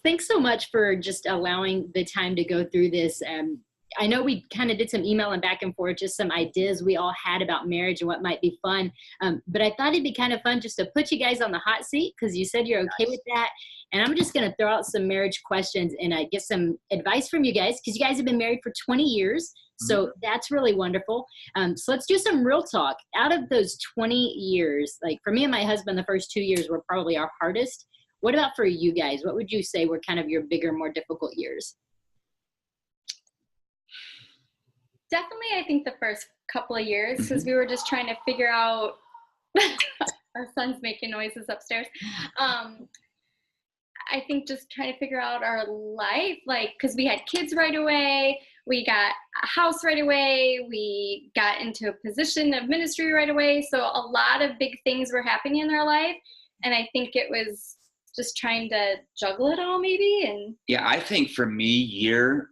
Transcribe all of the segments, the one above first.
thanks so much for just allowing the time to go through this. I know we kind of did some emailing back and forth, just some ideas we all had about marriage and what might be fun. But I thought it'd be kind of fun just to put you guys on the hot seat because you said you're okay with that. And I'm just going to throw out some marriage questions and get some advice from you guys because you guys have been married for 20 years. So that's really wonderful. So let's do some real talk. Out of those 20 years, like for me and my husband, the first 2 years were probably our hardest. What about for you guys? What would you say were kind of your bigger, more difficult years? Definitely, I think the first couple of years, because we were just trying to figure out, our son's making noises upstairs. I think just trying to figure out our life, like, because we had kids right away, we got a house right away, we got into a position of ministry right away. So a lot of big things were happening in our life. And I think it was just trying to juggle it all maybe. And yeah, I think for me, year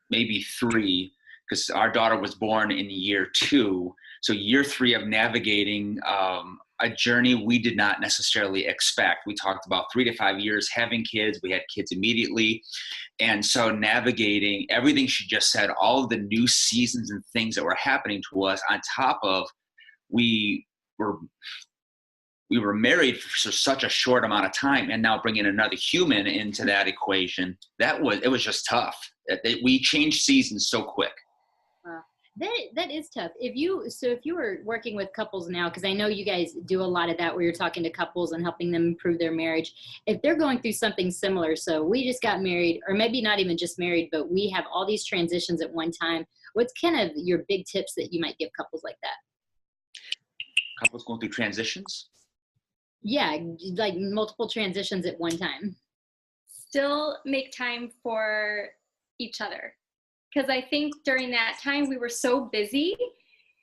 maybe 3, because our daughter was born in year 2. So year 3 of navigating a journey we did not necessarily expect. We talked about 3 to 5 years having kids. We had kids immediately. And so navigating everything she just said, all of the new seasons and things that were happening to us on top of we were married for such a short amount of time, and now bringing another human into that equation, it was just tough. We changed seasons so quick. Wow. That is tough. If you were working with couples now, because I know you guys do a lot of that where you're talking to couples and helping them improve their marriage, if they're going through something similar, so we just got married, or maybe not even just married, but we have all these transitions at one time, what's kind of your big tips that you might give couples like that? Couples going through transitions? Yeah, like multiple transitions at one time. Still make time for each other. Because I think during that time we were so busy,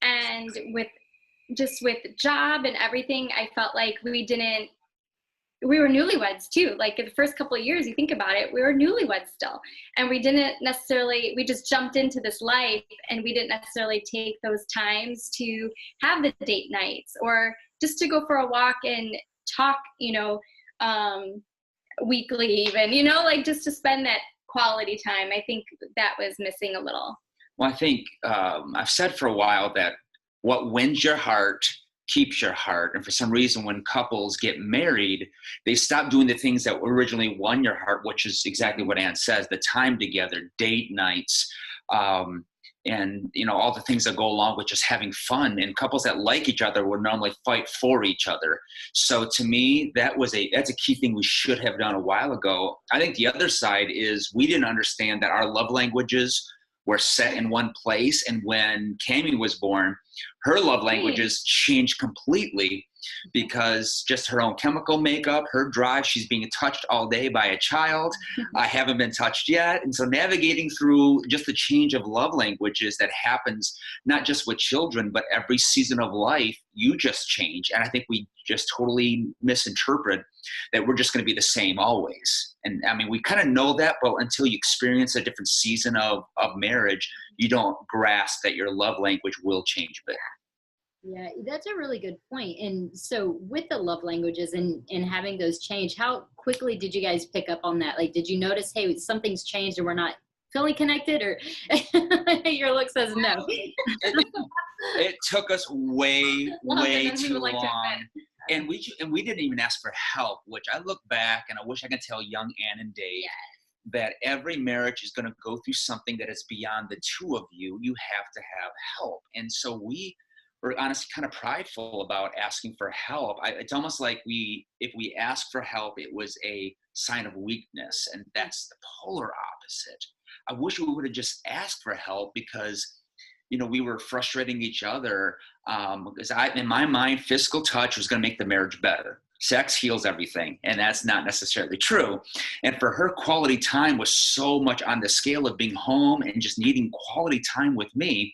and with job and everything, I felt like we were newlyweds too. Like in the first couple of years, you think about it, we were newlyweds still. And we just jumped into this life, and we didn't necessarily take those times to have the date nights or just to go for a walk and talk, weekly even, like just to spend that quality time. I think that was missing a little. Well, I think I've said for a while that what wins your heart keeps your heart. And for some reason, when couples get married, they stop doing the things that originally won your heart, which is exactly what Ann says, the time together, date nights, and all the things that go along with just having fun. And couples that like each other would normally fight for each other. So to me, that's a key thing we should have done a while ago. I think the other side is we didn't understand that our love languages were set in one place. And when Cammie was born, her love languages changed completely because just her own chemical makeup, her drive, she's being touched all day by a child. I haven't been touched yet. And so navigating through just the change of love languages that happens, not just with children, but every season of life, you just change. And I think we just totally misinterpret that we're just going to be the same always. And I mean, we kind of know that, but until you experience a different season of marriage, you don't grasp that your love language will change a bit. Yeah, that's a really good point. And so with the love languages and having those change, how quickly did you guys pick up on that? Like, did you notice, hey, something's changed and we're not feeling connected, or your look says no? It took us way too long. And we didn't even ask for help, which I look back and I wish I could tell young Ann and Dave that every marriage is going to go through something that is beyond the two of you. You have to have help. And so we were honestly kind of prideful about asking for help. It's almost like if we asked for help, it was a sign of weakness. And that's the polar opposite. I wish we would have just asked for help because we were frustrating each other because in my mind, physical touch was going to make the marriage better. Sex heals everything, and that's not necessarily true. And for her, quality time was so much on the scale of being home and just needing quality time with me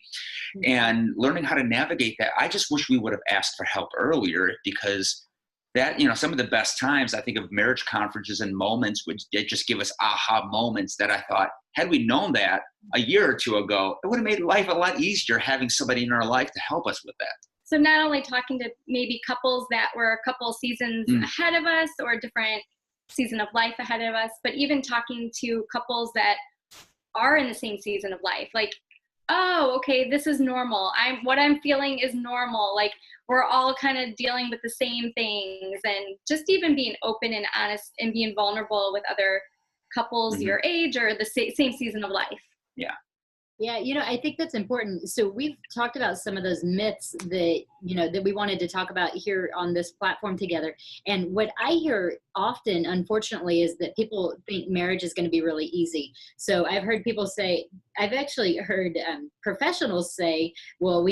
and learning how to navigate that. I just wish we would have asked for help earlier because that, some of the best times I think of marriage conferences and moments which did just give us aha moments that I thought, had we known that a year or two ago, it would have made life a lot easier having somebody in our life to help us with that. So not only talking to maybe couples that were a couple seasons ahead of us or different season of life ahead of us, but even talking to couples that are in the same season of life, like, oh, okay, this is normal. What I'm feeling is normal. Like, we're all kind of dealing with the same things, and just even being open and honest and being vulnerable with other couples your age or the same season of life. Yeah. Yeah, I think that's important. So we've talked about some of those myths that, that we wanted to talk about here on this platform together. And what I hear often, unfortunately, is that people think marriage is going to be really easy. So I've heard people say, I've actually heard professionals say, well,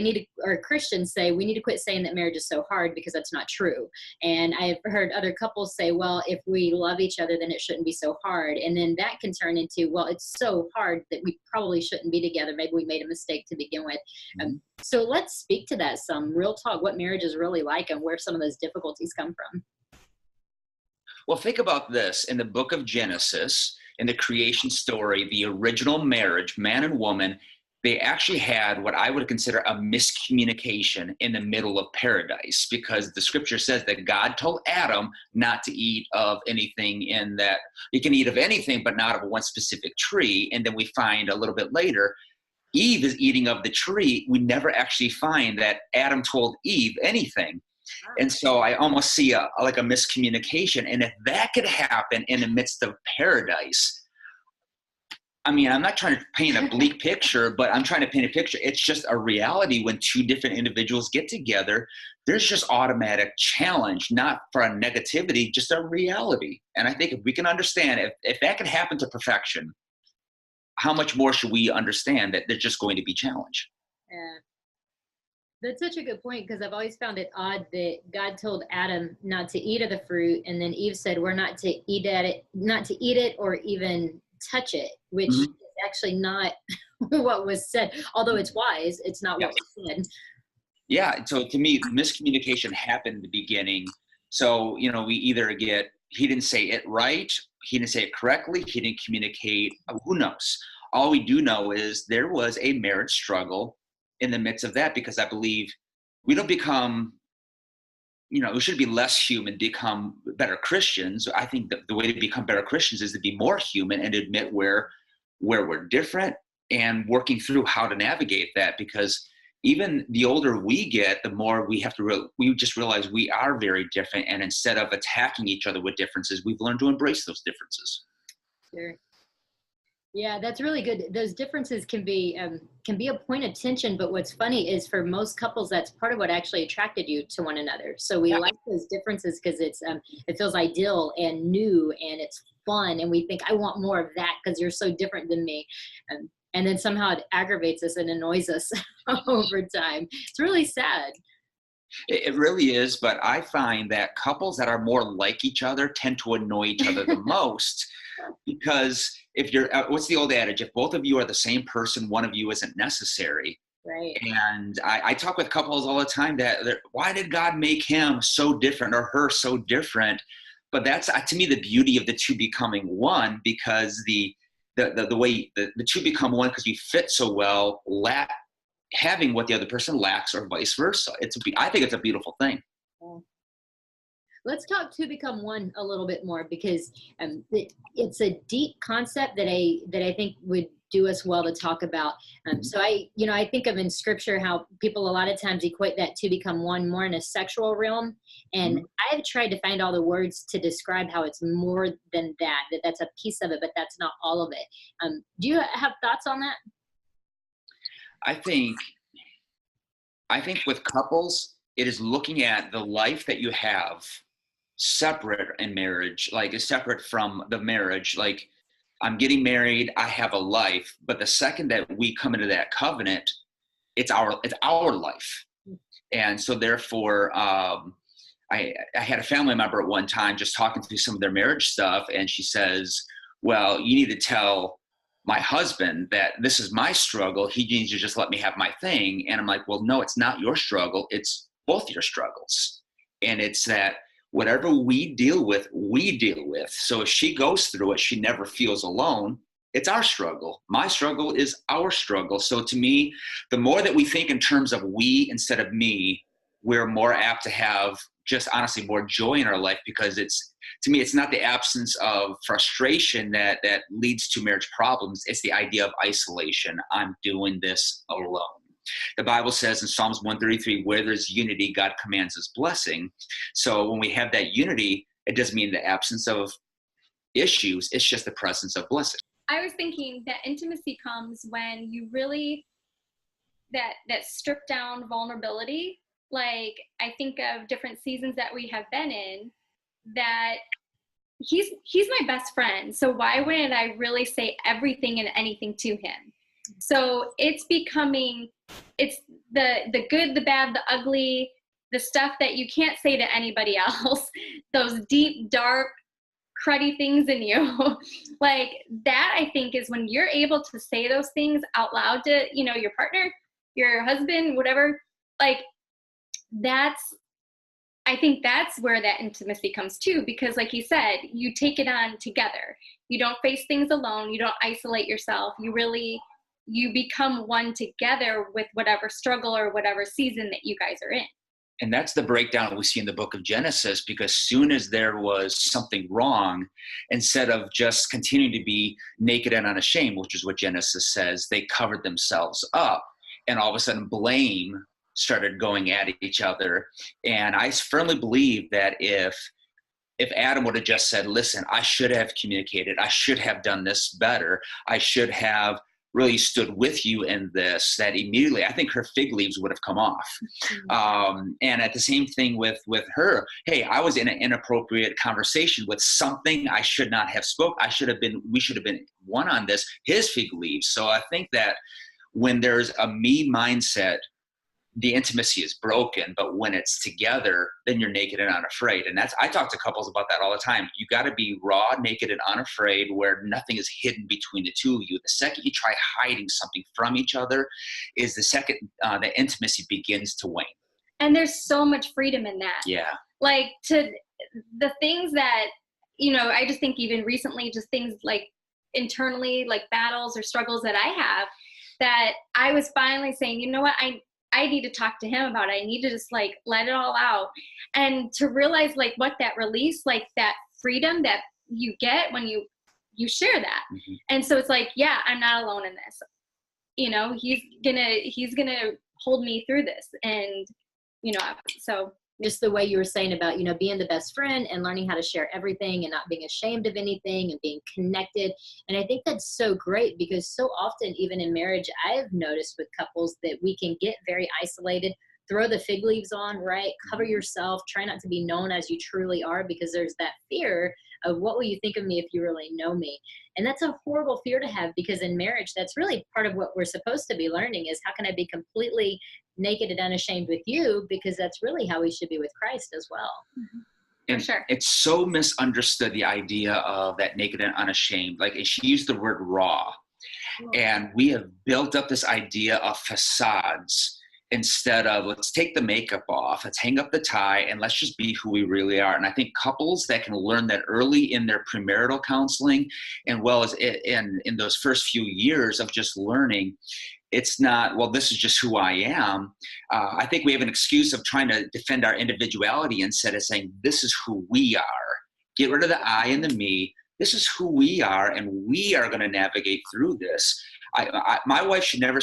or Christians say, we need to quit saying that marriage is so hard, because that's not true. And I've heard other couples say, well, if we love each other, then it shouldn't be so hard. And then that can turn into, well, it's so hard that we probably shouldn't be together. Maybe we made a mistake to begin with. So let's speak to that some. Real talk, what marriage is really like and where some of those difficulties come from. Well, think about this. In the book of Genesis, in the creation story, the original marriage, man and woman, they actually had what I would consider a miscommunication in the middle of paradise, because the scripture says that God told Adam not to eat of anything in that. You can eat of anything, but not of one specific tree. And then we find a little bit later, Eve is eating of the tree. We never actually find that Adam told Eve anything. And so I almost see like a miscommunication. And if that could happen in the midst of paradise, I mean, I'm not trying to paint a bleak picture, but I'm trying to paint a picture. It's just a reality when two different individuals get together. There's just automatic challenge, not for a negativity, just a reality. And I think if we can understand, if that can happen to perfection, how much more should we understand that there's just going to be challenge? Yeah. That's such a good point, because I've always found it odd that God told Adam not to eat of the fruit, and then Eve said we're not to eat it or even touch it, which is actually not what was said. Although it's wise, it's not what was said. Yeah. So to me, miscommunication happened in the beginning. So, we either get, he didn't say it right, he didn't say it correctly, he didn't communicate, who knows? All we do know is there was a marriage struggle in the midst of that, because I believe we don't become, we should be less human, become better Christians. I think the way to become better Christians is to be more human and admit where we're different and working through how to navigate that, because even the older we get, the more we have to, we just realize we are very different. And instead of attacking each other with differences, we've learned to embrace those differences. Sure. Yeah, that's really good. Those differences can be a point of tension, but what's funny is for most couples, that's part of what actually attracted you to one another. So we like those differences because it feels ideal and new and it's fun, and we think, I want more of that because you're so different than me. And then somehow it aggravates us and annoys us over time. It's really sad. It really is, but I find that couples that are more like each other tend to annoy each other the most, because if you're, what's the old adage? If both of you are the same person, one of you isn't necessary. Right. And I talk with couples all the time that why did God make him so different or her so different? But that's, to me, the beauty of the two becoming one, because the way the two become one because you fit so well, having what the other person lacks or vice versa. I think it's a beautiful thing. Yeah. Let's talk to become one a little bit more, because it's a deep concept that I think would do us well to talk about. So I think of in scripture how people a lot of times equate that to become one more in a sexual realm. And I've tried to find all the words to describe how it's more than that's a piece of it, but that's not all of it. Do you have thoughts on that? I think with couples, it is looking at the life that you have separate in marriage, like is separate from the marriage. Like, I'm getting married, I have a life, but the second that we come into that covenant, it's our life. And so therefore, I had a family member at one time just talking through some of their marriage stuff, and she says, well, you need to tell my husband that this is my struggle. He needs to just let me have my thing. And I'm like, well, no, it's not your struggle. It's both your struggles. And it's that whatever we deal with. So if she goes through it, she never feels alone. It's our struggle. My struggle is our struggle. So to me, the more that we think in terms of we instead of me, we're more apt to have just honestly more joy in our life, because to me, it's not the absence of frustration that leads to marriage problems. It's the idea of isolation. I'm doing this alone. The Bible says in Psalms 133, where there's unity, God commands his blessing. So when we have that unity, it doesn't mean the absence of issues. It's just the presence of blessing. I was thinking that intimacy comes when you really, that stripped down vulnerability. Like, I think of different seasons that we have been in, that he's my best friend. So why wouldn't I really say everything and anything to him? So it's becoming, it's the good, the bad, the ugly, the stuff that you can't say to anybody else, those deep, dark, cruddy things in you. Like, that, I think, is when you're able to say those things out loud to, your partner, your husband, whatever. Like, I think that's where that intimacy comes too, because like you said, you take it on together. You don't face things alone. You don't isolate yourself. You become one together with whatever struggle or whatever season that you guys are in. And that's the breakdown we see in the book of Genesis, because soon as there was something wrong, instead of just continuing to be naked and unashamed, which is what Genesis says, they covered themselves up, and all of a sudden blame started going at each other. And I firmly believe that if Adam would have just said, listen, I should have communicated, I should have done this better, I should have really stood with you in this, that immediately I think her fig leaves would have come off. And at the same thing with her, hey, I was in an inappropriate conversation with something I should not have spoke. We should have been one on this, his fig leaves. So I think that when there's a me mindset, the intimacy is broken, but when it's together, then you're naked and unafraid. And I talk to couples about that all the time. You got to be raw, naked, and unafraid, where nothing is hidden between the two of you. The second you try hiding something from each other is the second the intimacy begins to wane. And there's so much freedom in that. Yeah. Like, to the things that, I just think even recently, just things like internally, like battles or struggles that I have, that I was finally saying, you know what, I need to talk to him about it. I need to just like let it all out, and to realize like what that release, like that freedom that you get when you share that. Mm-hmm. And so it's like, yeah, I'm not alone in this. He's gonna hold me through this. And, so just the way you were saying about, being the best friend and learning how to share everything and not being ashamed of anything and being connected. And I think that's so great, because so often, even in marriage, I've noticed with couples that we can get very isolated, throw the fig leaves on, right? Cover yourself, try not to be known as you truly are, because there's that fear of what will you think of me if you really know me? And that's a horrible fear to have, because in marriage, that's really part of what we're supposed to be learning, is how can I be completely naked and unashamed with you, because that's really how we should be with Christ as well. Mm-hmm. And sure. It's so misunderstood, the idea of that naked and unashamed. Like, she used the word raw. And we have built up this idea of facades instead of, let's take the makeup off, let's hang up the tie, and let's just be who we really are. And I think couples that can learn that early in their premarital counseling, and well as in those first few years of just learning, it's not, well, this is just who I am. I think we have an excuse of trying to defend our individuality instead of saying, this is who we are. Get rid of the I and the me. This is who we are, and we are going to navigate through this. My wife should never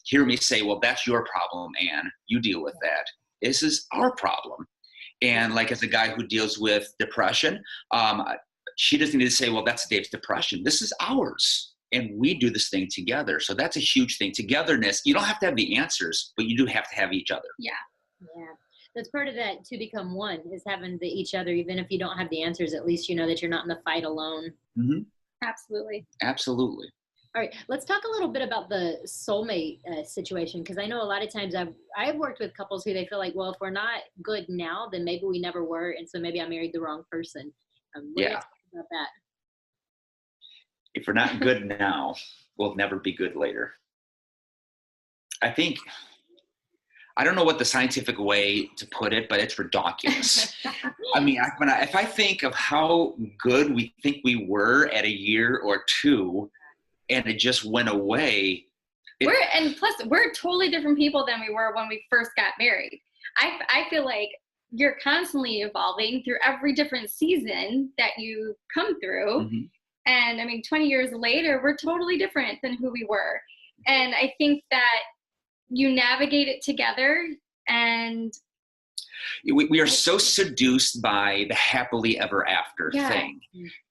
hear me say, well, that's your problem, Ann. You deal with that. This is our problem. And like, as a guy who deals with depression, she doesn't need to say, well, that's Dave's depression. This is ours. And we do this thing together. So that's a huge thing. Togetherness. You don't have to have the answers, but you do have to have each other. Yeah. Yeah. That's part of that, to become one, is having each other. Even if you don't have the answers, at least you know that you're not in the fight alone. Mm-hmm. Absolutely. Absolutely. All right, let's talk a little bit about the soulmate situation, because I know a lot of times I've worked with couples who they feel like, well, if we're not good now, then maybe we never were, and so maybe I married the wrong person. What do you think about that? If we're not good now, we'll never be good later. I don't know what the scientific way to put it, but it's redonkulous. I mean, if I think of how good we think we were at a year or two, and it just went away. We're totally different people than we were when we first got married. I feel like you're constantly evolving through every different season that you come through. Mm-hmm. And I mean, 20 years later, we're totally different than who we were. And I think that you navigate it together. And we are so seduced by the happily ever after Yeah. thing,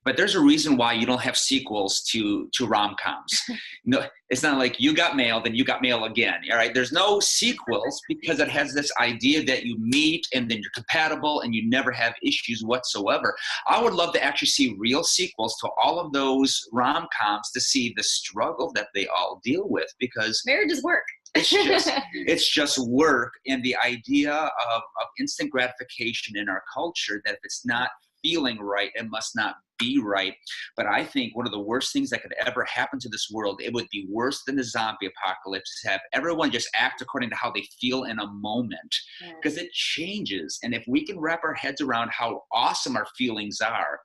but there's a reason why you don't have sequels to rom-coms. No, it's not like you got mail, then you got mail again. All right, there's no sequels because it has this idea that you meet and then you're compatible and you never have issues whatsoever. I would love to actually see real sequels to all of those rom-coms to see the struggle that they all deal with, because marriage is work. it's just work, and the idea of instant gratification in our culture, that if it's not feeling right, it must not be right. But I think one of the worst things that could ever happen to this world, it would be worse than the zombie apocalypse, is have everyone just act according to how they feel in a moment, because it changes. And if we can wrap our heads around how awesome our feelings are,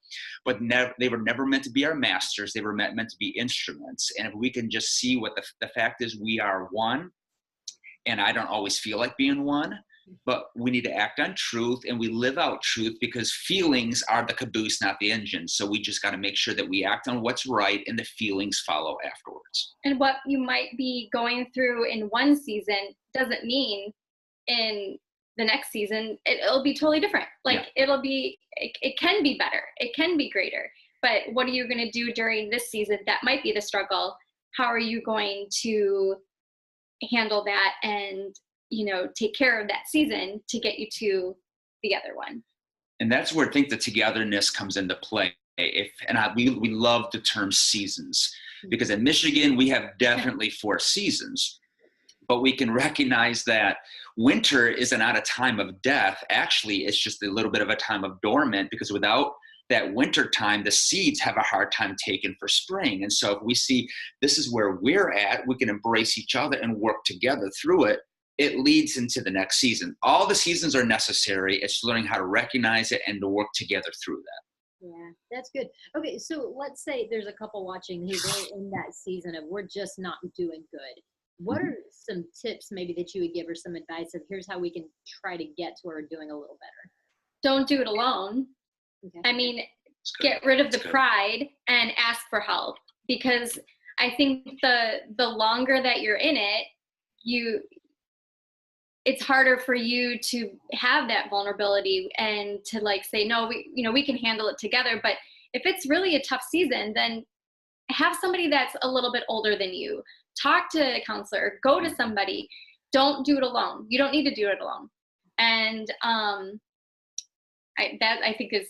but they were never meant to be our masters, they were meant to be instruments. And if we can just see what the fact is, we are one, and I don't always feel like being one, but we need to act on truth, and we live out truth, because feelings are the caboose, not the engine. So we just got to make sure that we act on what's right, and the feelings follow afterwards. And what you might be going through in one season doesn't mean in the next season it'll be totally different. Like it can be better, it can be greater. But what are you going to do during this season that might be the struggle? How are you going to handle that and take care of that season to get you to the other one? And that's where I think the togetherness comes into play. We love the term seasons, because in Michigan we have definitely 4 seasons, but we can recognize that winter is not a time of death. Actually, it's just a little bit of a time of dormant, because without that winter time, the seeds have a hard time taking for spring. And so if we see this is where we're at, we can embrace each other and work together through it. It leads into the next season. All the seasons are necessary. It's learning how to recognize it and to work together through that. Yeah, that's good. Okay, so let's say there's a couple watching who are in that season of we're just not doing good. What are some tips maybe that you would give, or some advice of here's how we can try to get to where we're doing a little better? Don't do it alone. Okay. I mean, get rid of the pride and ask for help, because I think the longer that you're in it, it's harder for you to have that vulnerability and to say, no, we can handle it together. But if it's really a tough season, then have somebody that's a little bit older than you. Talk to a counselor, go to somebody. Don't do it alone. You don't need to do it alone. And I think is,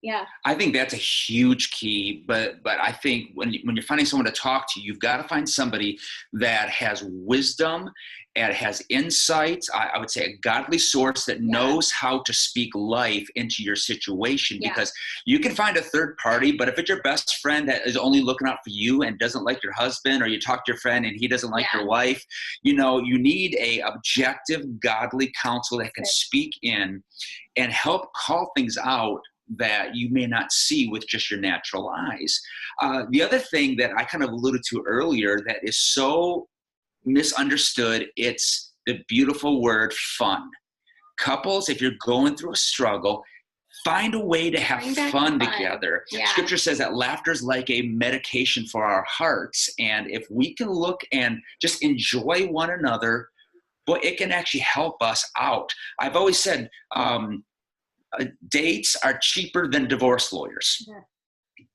yeah. I think that's a huge key, but I think when you're finding someone to talk to, you've got to find somebody that has wisdom and has insights. I would say a godly source that knows how to speak life into your situation, because you can find a third party, but if it's your best friend that is only looking out for you and doesn't like your husband, or you talk to your friend and he doesn't like your wife, you need a objective, godly counsel that can speak in and help call things out that you may not see with just your natural eyes. The other thing that I kind of alluded to earlier that is so misunderstood, it's the beautiful word fun. Couples, if you're going through a struggle, find a way to have fun together. Yeah. Scripture says that laughter is like a medication for our hearts. And if we can look and just enjoy one another, well, it can actually help us out. I've always said, dates are cheaper than divorce lawyers. Yeah.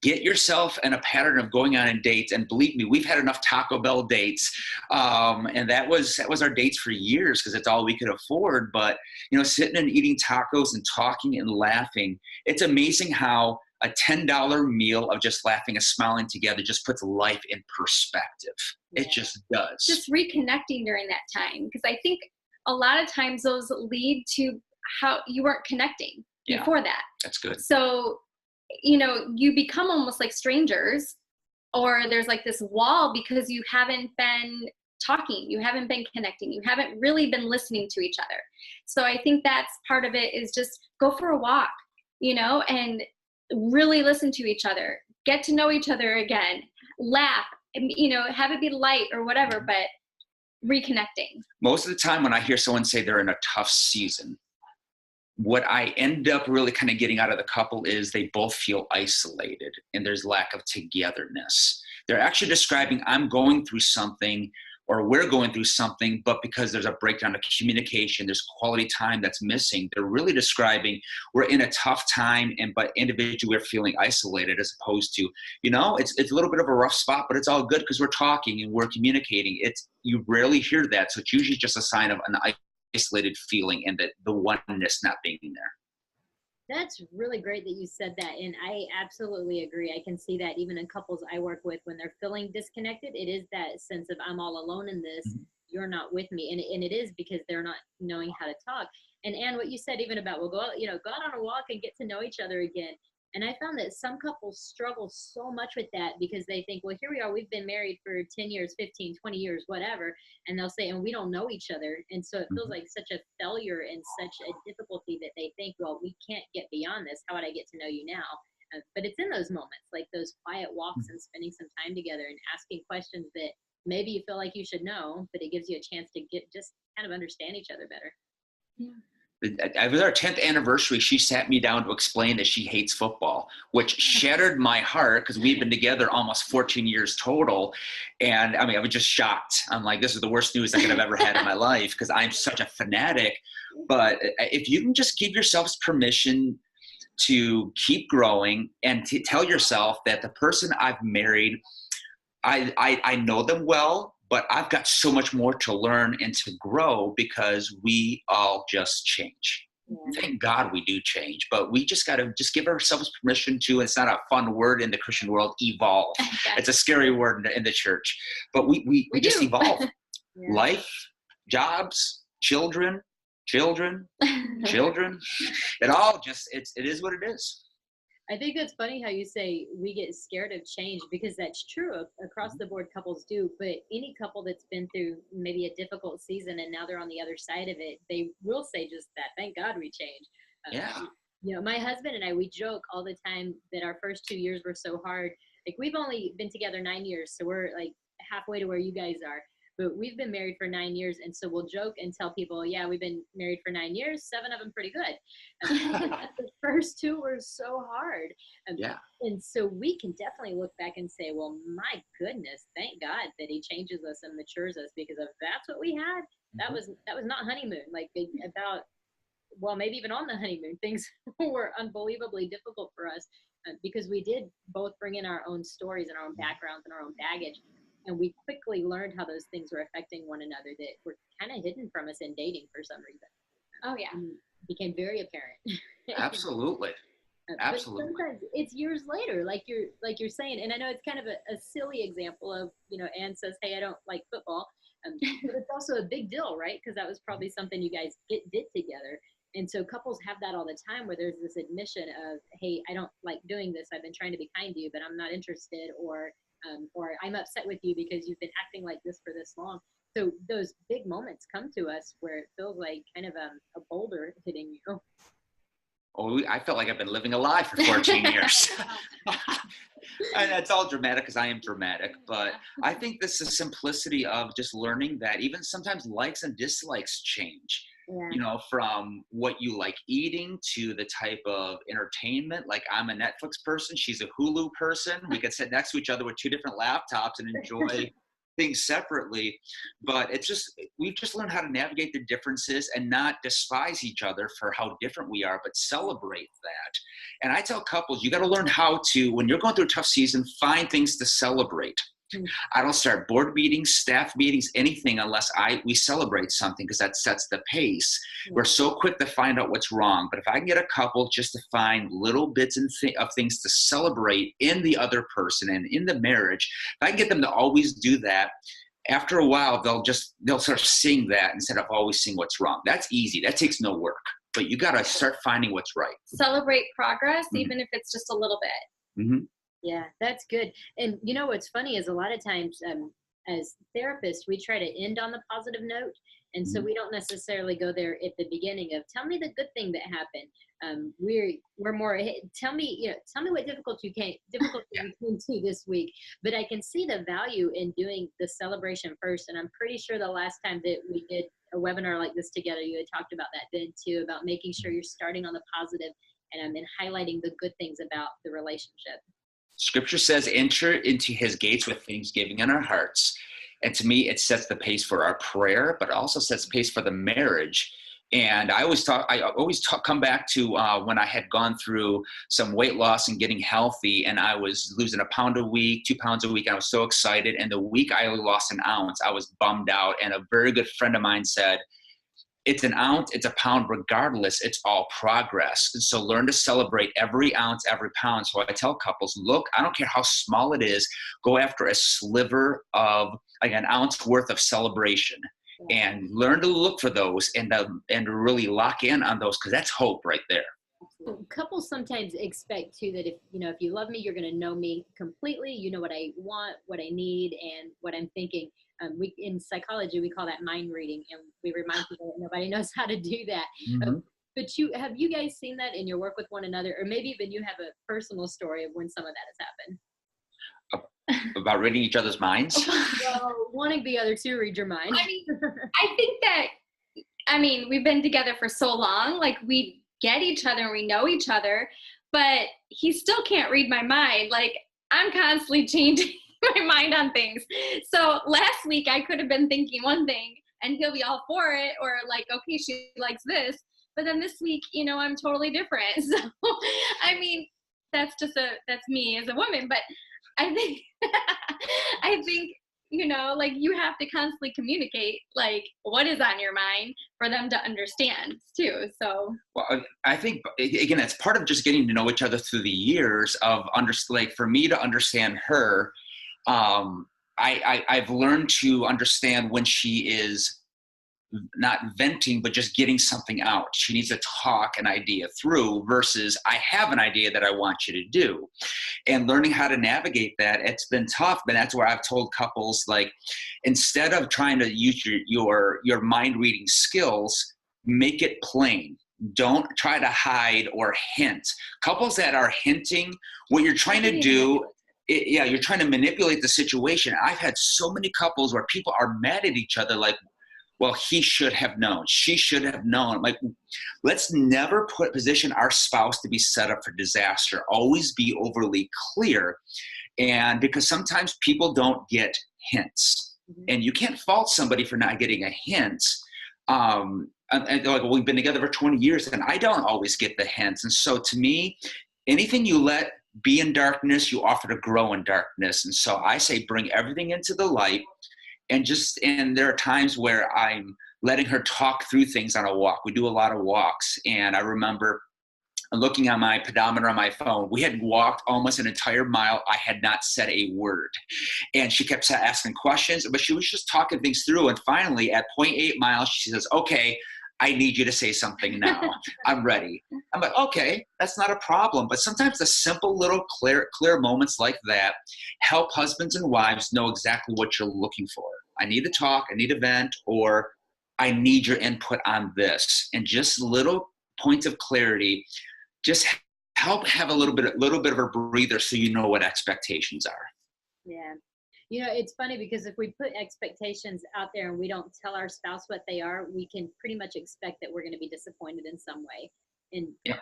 Get yourself in a pattern of going on dates, and believe me, we've had enough Taco Bell dates, and that was our dates for years, because it's all we could afford. But sitting and eating tacos and talking and laughing, it's amazing how a $10 meal of just laughing and smiling together just puts life in perspective. Yeah. It just does. Just reconnecting during that time, because I think a lot of times those lead to how you weren't connecting before that. That's good. So, you become almost like strangers, or there's this wall because you haven't been talking, you haven't been connecting, you haven't really been listening to each other. So I think that's part of it, is just go for a walk, and really listen to each other, get to know each other again, laugh, have it be light or whatever, but reconnecting. Most of the time when I hear someone say they're in a tough season, what I end up really kind of getting out of the couple is they both feel isolated and there's lack of togetherness. They're actually describing, I'm going through something, or we're going through something, but because there's a breakdown of communication, there's quality time that's missing. They're really describing we're in a tough time, but individually we're feeling isolated, as opposed to, it's a little bit of a rough spot, but it's all good because we're talking and we're communicating. You rarely hear that, so it's usually just a sign of an isolated feeling and that the oneness not being there. That's really great that you said that. And I absolutely agree. I can see that even in couples I work with, when they're feeling disconnected, it is that sense of I'm all alone in this. Mm-hmm. You're not with me. And it is because they're not knowing how to talk. And Anne, what you said even about, we'll go out on a walk and get to know each other again. And I found that some couples struggle so much with that because they think, well, here we are, we've been married for 10 years, 15, 20 years, whatever. And they'll say, and we don't know each other. And so it feels like such a failure and such a difficulty that they think, well, we can't get beyond this. How would I get to know you now? But it's in those moments, like those quiet walks and spending some time together and asking questions that maybe you feel like you should know, but it gives you a chance to just kind of understand each other better. Yeah. It was our 10th anniversary. She sat me down to explain that she hates football, which shattered my heart because we've been together almost 14 years total. And I was just shocked. I'm like, this is the worst news I could have ever had in my life because I'm such a fanatic. But if you can just give yourselves permission to keep growing and to tell yourself that the person I've married, I know them well, but I've got so much more to learn and to grow because we all just change. Yeah. Thank God we do change, but we just got to give ourselves permission to, it's not a fun word in the Christian world, evolve. It's a scary word in the church, but we just evolve. Yeah. Life, jobs, children, it all just, it is what it is. I think that's funny how you say we get scared of change, because that's true. Across the board, couples do. But any couple that's been through maybe a difficult season and now they're on the other side of it, they will say just that. Thank God we changed. Yeah. My husband and I, we joke all the time that our first 2 years were so hard. Like, we've only been together 9 years, so we're like halfway to where you guys are. But we've been married for 9 years, and so we'll joke and tell people, yeah, we've been married for 9 years, 7 of them pretty good. The first 2 were so hard. And so we can definitely look back and say, well, my goodness, thank God that he changes us and matures us, because if that's what we had, that was not honeymoon. Like, maybe even on the honeymoon, things were unbelievably difficult for us because we did both bring in our own stories and our own backgrounds and our own baggage. And we quickly learned how those things were affecting one another that were kind of hidden from us in dating for some reason. Oh, yeah. Became very apparent. Absolutely. Absolutely. But sometimes it's years later, like you're saying, and I know it's kind of a silly example of, Anne says, hey, I don't like football. But it's also a big deal, right? Because that was probably something you guys did together. And so couples have that all the time, where there's this admission of, hey, I don't like doing this. I've been trying to be kind to you, but I'm not interested, or I'm upset with you because you've been acting like this for this long. So those big moments come to us where it feels like kind of a boulder hitting you. Oh, I felt like I've been living a lie for 14 years. And that's all dramatic because I am dramatic. But I think this is simplicity of just learning that even sometimes likes and dislikes change. Yeah. From what you like eating to the type of entertainment. Like, I'm a Netflix person. She's a Hulu person. We could sit next to each other with 2 different laptops and enjoy things separately. But we've just learned how to navigate the differences and not despise each other for how different we are, but celebrate that. And I tell couples, you got to learn how to, when you're going through a tough season, find things to celebrate. I don't start board meetings, staff meetings, anything unless we celebrate something, because that sets the pace. We're so quick to find out what's wrong. But if I can get a couple just to find little bits of things to celebrate in the other person and in the marriage, if I can get them to always do that, after a while, they'll start seeing that instead of always seeing what's wrong. That's easy. That takes no work. But you got to start finding what's right. Celebrate progress, even if it's just a little bit. Mm-hmm. Yeah, that's good. And what's funny is a lot of times as therapists, we try to end on the positive note. And so we don't necessarily go there at the beginning of, tell me the good thing that happened. We're more, hey, tell me what difficulty you came to this week. But I can see the value in doing the celebration first. And I'm pretty sure the last time that we did a webinar like this together, you had talked about that then too, about making sure you're starting on the positive and highlighting the good things about the relationship. Scripture says, enter into his gates with thanksgiving in our hearts. And to me, it sets the pace for our prayer, but also sets the pace for the marriage. And I always come back to when I had gone through some weight loss and getting healthy, and I was losing 1 pound a week, 2 pounds a week. And I was so excited. And the week I only lost 1 ounce, I was bummed out. And a very good friend of mine said, it's 1 ounce, it's 1 pound, regardless, it's all progress. And so learn to celebrate every ounce, every pound. So I tell couples, look, I don't care how small it is, go after a sliver of like 1 ounce worth of celebration and learn to look for those and really lock in on those, because that's hope right there. Couples sometimes expect too that if you love me, you're going to know me completely. You know what I want, what I need, and what I'm thinking. In psychology, we call that mind reading, and we remind people that nobody knows how to do that. Mm-hmm. But have you guys seen that in your work with one another, or maybe even you have a personal story of when some of that has happened? About reading each other's minds? Well, wanting the other to read your mind. I mean, I think that, we've been together for so long, like we get each other and we know each other, but he still can't read my mind. Like I'm constantly changing my mind on things. So last week I could have been thinking one thing and he'll be all for it, or like, okay, she likes this. But then this week, I'm totally different. So, that's me as a woman. But I think, like you have to constantly communicate like what is on your mind for them to understand too. So, well, I think again, it's part of just getting to know each other through the years of like for me to understand her. I've learned to understand when she is not venting, but just getting something out. She needs to talk an idea through versus I have an idea that I want you to do. And learning how to navigate that, it's been tough, but that's where I've told couples, like, instead of trying to use your mind reading skills, make it plain. Don't try to hide or hint. Couples that are hinting, what you're trying to do, you're trying to manipulate the situation. I've had so many couples where people are mad at each other, like, well, he should have known, she should have known. Like, let's never position our spouse to be set up for disaster. Always be overly clear. And because sometimes people don't get hints. And you can't fault somebody for not getting a hint. And like, well, we've been together for 20 years and I don't always get the hints. And so to me, anything you let be in darkness, you offer to grow in darkness. And so I say, bring everything into the light. And there are times where I'm letting her talk through things on a walk. We do a lot of walks. And I remember looking on my pedometer on my phone. We had walked almost an entire mile. I had not said a word. And she kept asking questions, but she was just talking things through. And finally, at 0.8 miles, she says, okay, I need you to say something now. I'm ready. I'm like, okay, that's not a problem. But sometimes the simple little clear moments like that help husbands and wives know exactly what you're looking for. I need to talk, I need to vent, or I need your input on this. And just little points of clarity just help have a little bit of a breather so you know what expectations are. Yeah. It's funny because if we put expectations out there and we don't tell our spouse what they are, we can pretty much expect that we're going to be disappointed in some way. And I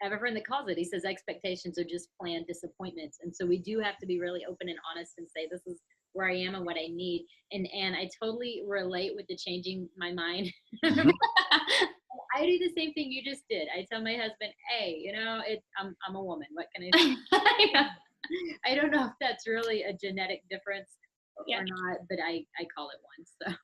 have a friend that calls it. He says expectations are just planned disappointments. And so we do have to be really open and honest and say, this is where I am and what I need. And I totally relate with the changing my mind. I do the same thing you just did. I tell my husband, hey, I'm a woman. What can I do? Yeah. I don't know if that's really a genetic difference or not, but I call it one. So.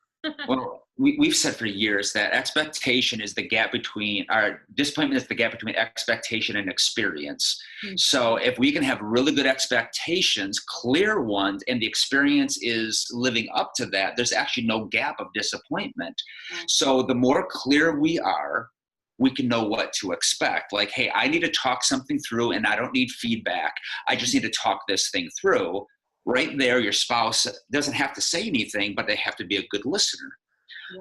Well, we've said for years that expectation is the gap between, our disappointment is the gap between expectation and experience. Mm-hmm. So if we can have really good expectations, clear ones, and the experience is living up to that, there's actually no gap of disappointment. Mm-hmm. So the more clear we are, we can know what to expect. Like, hey, I need to talk something through and I don't need feedback. I just need to talk this thing through. right there, your spouse doesn't have to say anything, but they have to be a good listener.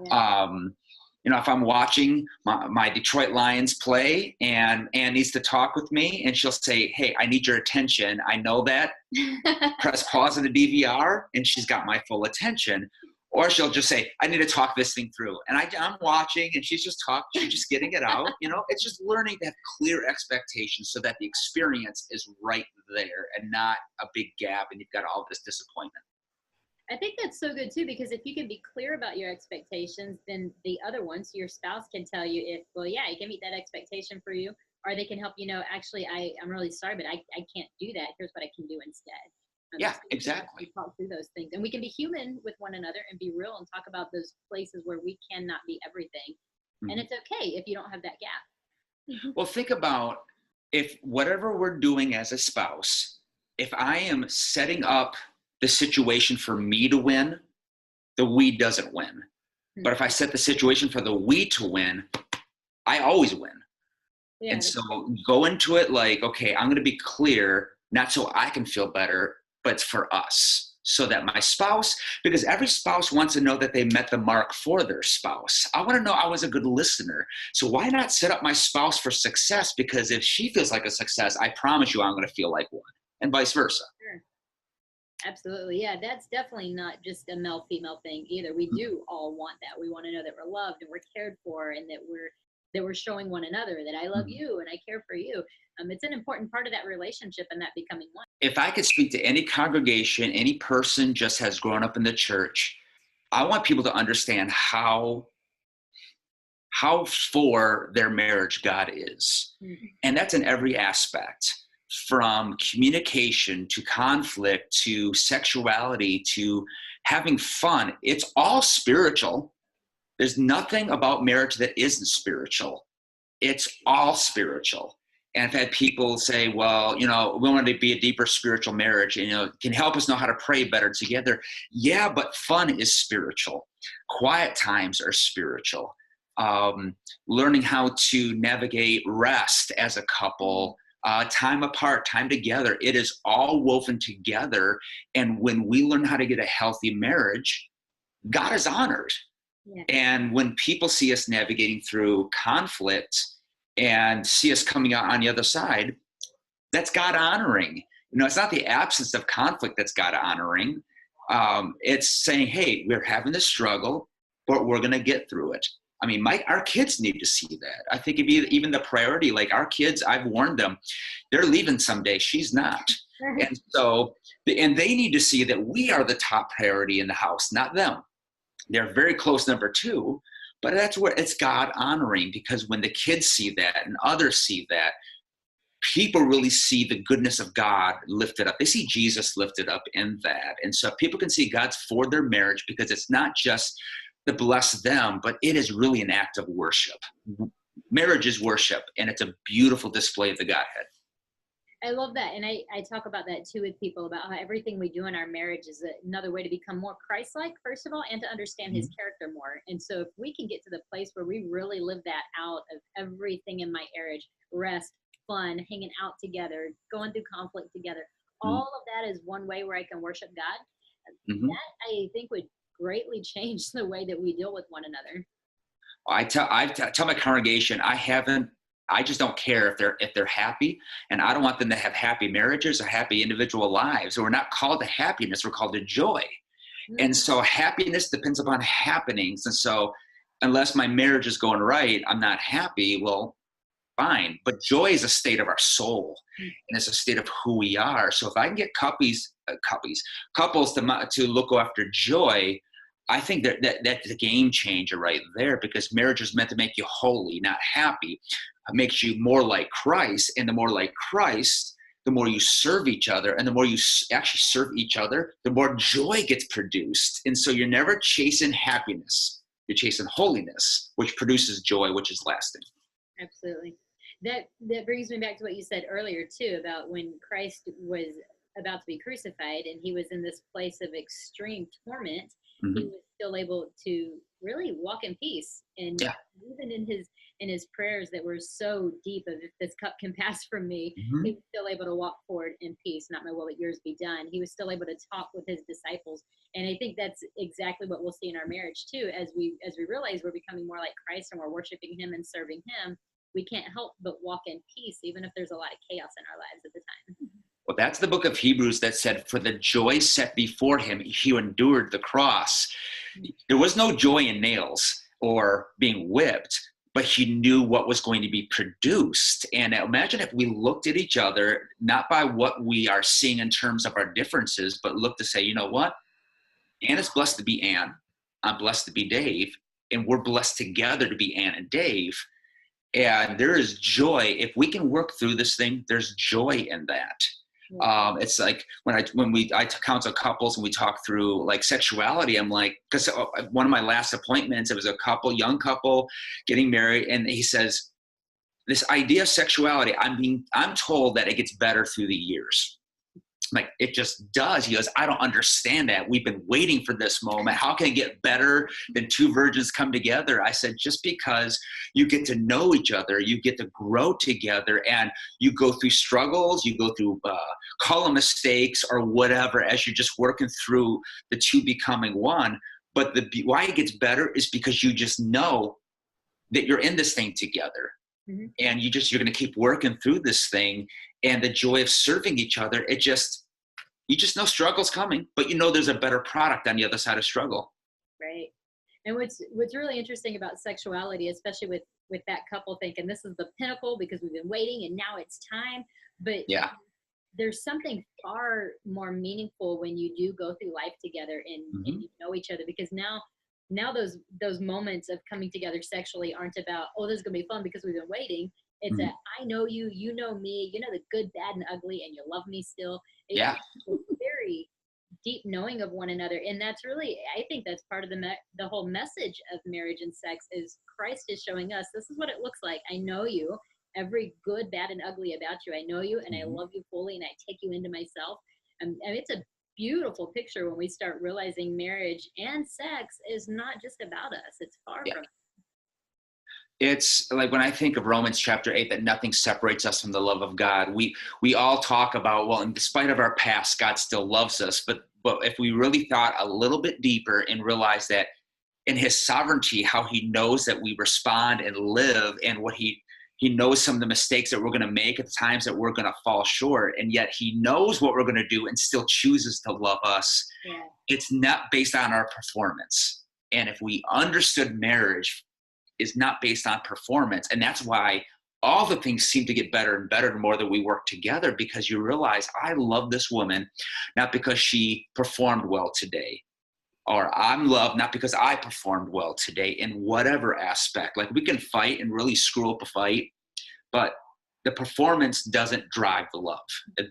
Yeah. If I'm watching my Detroit Lions play and Ann needs to talk with me and she'll say, hey, I need your attention. I know that. Press pause on the DVR and she's got my full attention. Or she'll just say, I need to talk this thing through. And I'm watching and she's just getting it out. It's just learning to have clear expectations so that the experience is right there and not a big gap and you've got all this disappointment. I think that's so good too, because if you can be clear about your expectations, then the other ones, your spouse can tell you if, well, yeah, I can meet that expectation for you, or they can help you know, actually, I'm really sorry, but I can't do that. Here's what I can do instead. Yeah, So exactly. we talk through those things, and we can be human with one another and be real and talk about those places where we cannot be everything. Mm-hmm. And it's okay if you don't have that gap. Well, think about if whatever we're doing as a spouse, if I am setting up the situation for me to win, the we doesn't win. Mm-hmm. But if I set the situation for the we to win, I always win. Yeah, and so go into it like, okay, I'm going to be clear, not so I can feel better, but it's for us. So that my spouse, because every spouse wants to know that they met the mark for their spouse. I want to know I was a good listener. So why not set up my spouse for success? Because if she feels like a success, I promise you I'm going to feel like one, and vice versa. Sure. Absolutely. Yeah, that's definitely not just a male-female thing either. We do all want that. We want to know that we're loved and we're cared for, and that we're showing one another that I love you and I care for you. It's an important part of that relationship and that becoming one. If I could speak to any congregation, any person just has grown up in the church, I want people to understand how for their marriage God is. Mm-hmm. And that's in every aspect, from communication to conflict to sexuality to having fun. It's all spiritual. There's nothing about marriage that isn't spiritual. It's all spiritual. And I've had people say, well, we want to be a deeper spiritual marriage, and, can help us know how to pray better together. Yeah, but fun is spiritual. Quiet times are spiritual. Learning how to navigate rest as a couple, time apart, time together. It is all woven together. And when we learn how to get a healthy marriage, God is honored. Yeah. And when people see us navigating through conflict and see us coming out on the other side, that's God honoring. It's not the absence of conflict that's God honoring. It's saying, hey, we're having this struggle, but we're going to get through it. I mean, our kids need to see that. I think it'd be even the priority, like our kids, I've warned them, they're leaving someday. She's not. And so, and they need to see that we are the top priority in the house, not them. They're very close number two, but that's where it's God honoring, because when the kids see that and others see that, people really see the goodness of God lifted up. They see Jesus lifted up in that. And so people can see God's for their marriage, because it's not just to bless them, but it is really an act of worship. Marriage is worship, and it's a beautiful display of the Godhead. I love that. And I talk about that too with people, about how everything we do in our marriage is another way to become more Christ-like, first of all, and to understand his character more. And so if we can get to the place where we really live that out of everything in my marriage, rest, fun, hanging out together, going through conflict together, all of that is one way where I can worship God. That I think would greatly change the way that we deal with one another. I tell my congregation, I just don't care if they're happy, and I don't want them to have happy marriages or happy individual lives. We're not called to happiness, we're called to joy. Mm-hmm. And so happiness depends upon happenings. And so unless my marriage is going right, I'm not happy. Well, fine. But joy is a state of our soul, and it's a state of who we are. So if I can get couples to look after joy, I think that's a game changer right there, because marriage is meant to make you holy, not happy. It makes you more like Christ, and the more like Christ, the more you serve each other, and the more you actually serve each other, the more joy gets produced. And so you're never chasing happiness. You're chasing holiness, which produces joy, which is lasting. Absolutely. That brings me back to what you said earlier too, about when Christ was about to be crucified and he was in this place of extreme torment, he Mhm. was still able to really walk in peace. And Yeah. even in his prayers that were so deep of if this cup can pass from me, he Mhm. was still able to walk forward in peace, not my will but yours be done. He was still able to talk with his disciples. And I think that's exactly what we'll see in our marriage too. As we realize we're becoming more like Christ and we're worshiping him and serving him, we can't help but walk in peace, even if there's a lot of chaos in our lives at the time. Well, that's the book of Hebrews that said, for the joy set before him, he endured the cross. There was no joy in nails or being whipped, but he knew what was going to be produced. And imagine if we looked at each other, not by what we are seeing in terms of our differences, but look to say, you know what? Ann is blessed to be Ann. I'm blessed to be Dave. And we're blessed together to be Ann and Dave. And there is joy. If we can work through this thing, there's joy in that. It's like I counsel couples and we talk through like sexuality. I'm like, because one of my last appointments, it was a young couple getting married, and he says, this idea of sexuality, I'm told that it gets better through the years. Like, it just does. He goes, I don't understand that. We've been waiting for this moment. How can it get better than two virgins come together? I said, just because you get to know each other, you get to grow together, and you go through struggles, you go through call them mistakes or whatever, as you're just working through the two becoming one. But why it gets better is because you just know that you're in this thing together. Mm-hmm. And you're going to keep working through this thing, and the joy of serving each other. You just know struggle's coming, but you know there's a better product on the other side of struggle. Right. And what's really interesting about sexuality, especially with that couple thinking this is the pinnacle because we've been waiting and now it's time. But yeah, there's something far more meaningful when you do go through life together and you know each other, because now those moments of coming together sexually aren't about, oh, this is gonna be fun because we've been waiting. It's that I know you, you know me, you know the good, bad, and ugly, and you love me still. It's a very deep knowing of one another, and that's really, I think that's part of the whole message of marriage and sex is Christ is showing us this is what it looks like. I know you, every good, bad, and ugly about you. I know you, and I love you fully, and I take you into myself. And it's a beautiful picture when we start realizing marriage and sex is not just about us. It's far from us. It's like when I think of Romans chapter 8, that nothing separates us from the love of God. We all talk about, well, in spite of our past, God still loves us. But if we really thought a little bit deeper and realized that in his sovereignty, how he knows that we respond and live, and what he knows some of the mistakes that we're going to make at the times that we're going to fall short, and yet he knows what we're going to do and still chooses to love us. Yeah. It's not based on our performance. And if we understood marriage is not based on performance, and that's why all the things seem to get better and better the more that we work together, because you realize I love this woman not because she performed well today, or I'm loved not because I performed well today in whatever aspect. Like, we can fight and really screw up a fight, but the performance doesn't drive the love.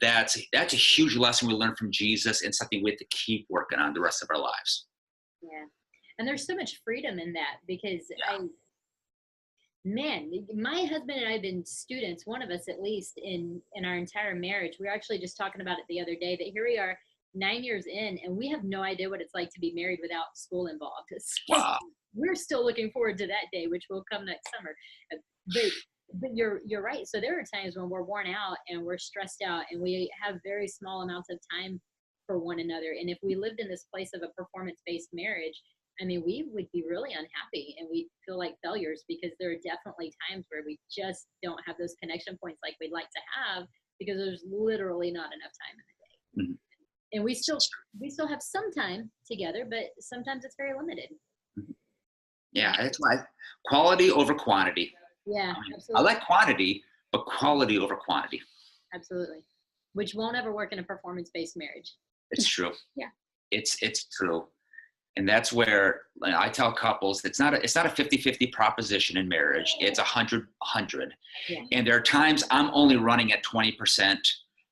That's a huge lesson we learned from Jesus, and something we have to keep working on the rest of our lives. Yeah. And there's so much freedom in that, because my husband and I have been students, one of us at least, in our entire marriage. We were actually just talking about it the other day, that here we are 9 years in, and we have no idea what it's like to be married without school involved. Wow. We're still looking forward to that day, which will come next summer. But you're right. So there are times when we're worn out and we're stressed out, and we have very small amounts of time for one another. And if we lived in this place of a performance-based marriage, I mean, we would be really unhappy and we'd feel like failures, because there are definitely times where we just don't have those connection points like we'd like to have, because there's literally not enough time in the day. Mm-hmm. And we still have some time together, but sometimes it's very limited. Yeah, that's why quality over quantity. Yeah, absolutely. I like quantity, but quality over quantity. Absolutely. Which won't ever work in a performance-based marriage. It's true. Yeah. It's true. And that's where I tell couples, it's not a 50-50 proposition in marriage. It's 100-100. Yeah. And there are times I'm only running at 20%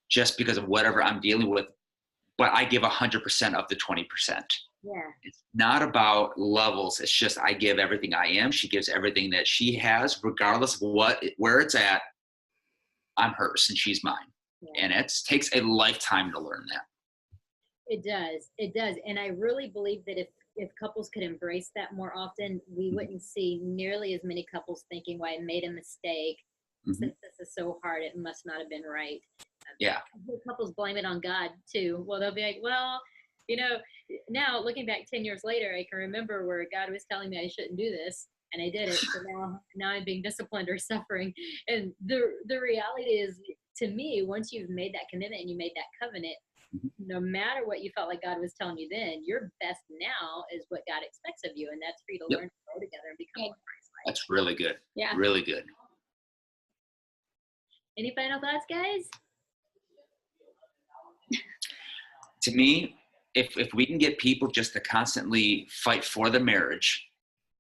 just because of whatever I'm dealing with, but I give 100% of the 20%. Yeah. It's not about levels. It's just I give everything I am. She gives everything that she has, regardless of where it's at. I'm hers and she's mine. Yeah. And it takes a lifetime to learn that. It does. It does. And I really believe that if couples could embrace that more often, we wouldn't see nearly as many couples thinking, well, I made a mistake. Since this is so hard, it must not have been right. Yeah. Couples blame it on God too. Well, they'll be like, well, now looking back 10 years later, I can remember where God was telling me I shouldn't do this, and I did it. So now I'm being disciplined or suffering. And the reality is, to me, once you've made that commitment and you made that covenant, no matter what you felt like God was telling you then, your best now is what God expects of you, and that's for you to learn to grow together and become more Christ-like. That's really good. Yeah. Really good. Any final thoughts, guys? To me, if we can get people just to constantly fight for the marriage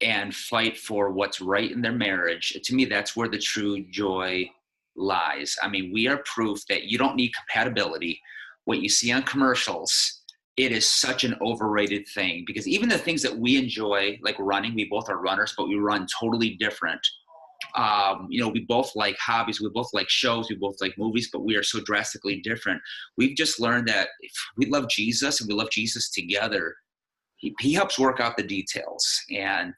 and fight for what's right in their marriage, to me, that's where the true joy lies. I mean, we are proof that you don't need compatibility. What you see on commercials, it is such an overrated thing, because even the things that we enjoy, like running, we both are runners, but we run totally different. We both like hobbies, we both like shows, we both like movies, but we are so drastically different. We've just learned that if we love Jesus and we love Jesus together, he helps work out the details. And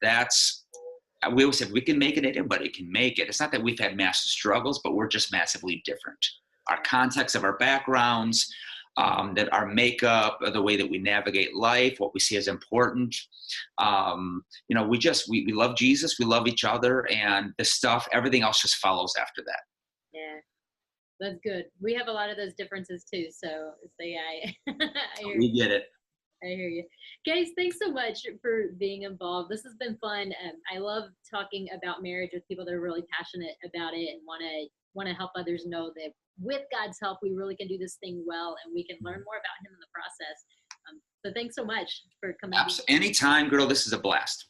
we always say, we can make it, anybody can make it. It's not that we've had massive struggles, but we're just massively different. Our context of our backgrounds, that our makeup, the way that we navigate life, what we see as important. We love Jesus, we love each other, and the stuff, everything else just follows after that. Yeah, that's good. We have a lot of those differences too. So yeah, We get it. I hear you. Guys, thanks so much for being involved. This has been fun. I love talking about marriage with people that are really passionate about it and want to help others know that with God's help, we really can do this thing well, and we can learn more about him in the process. So thanks so much for coming. Anytime, girl. This is a blast.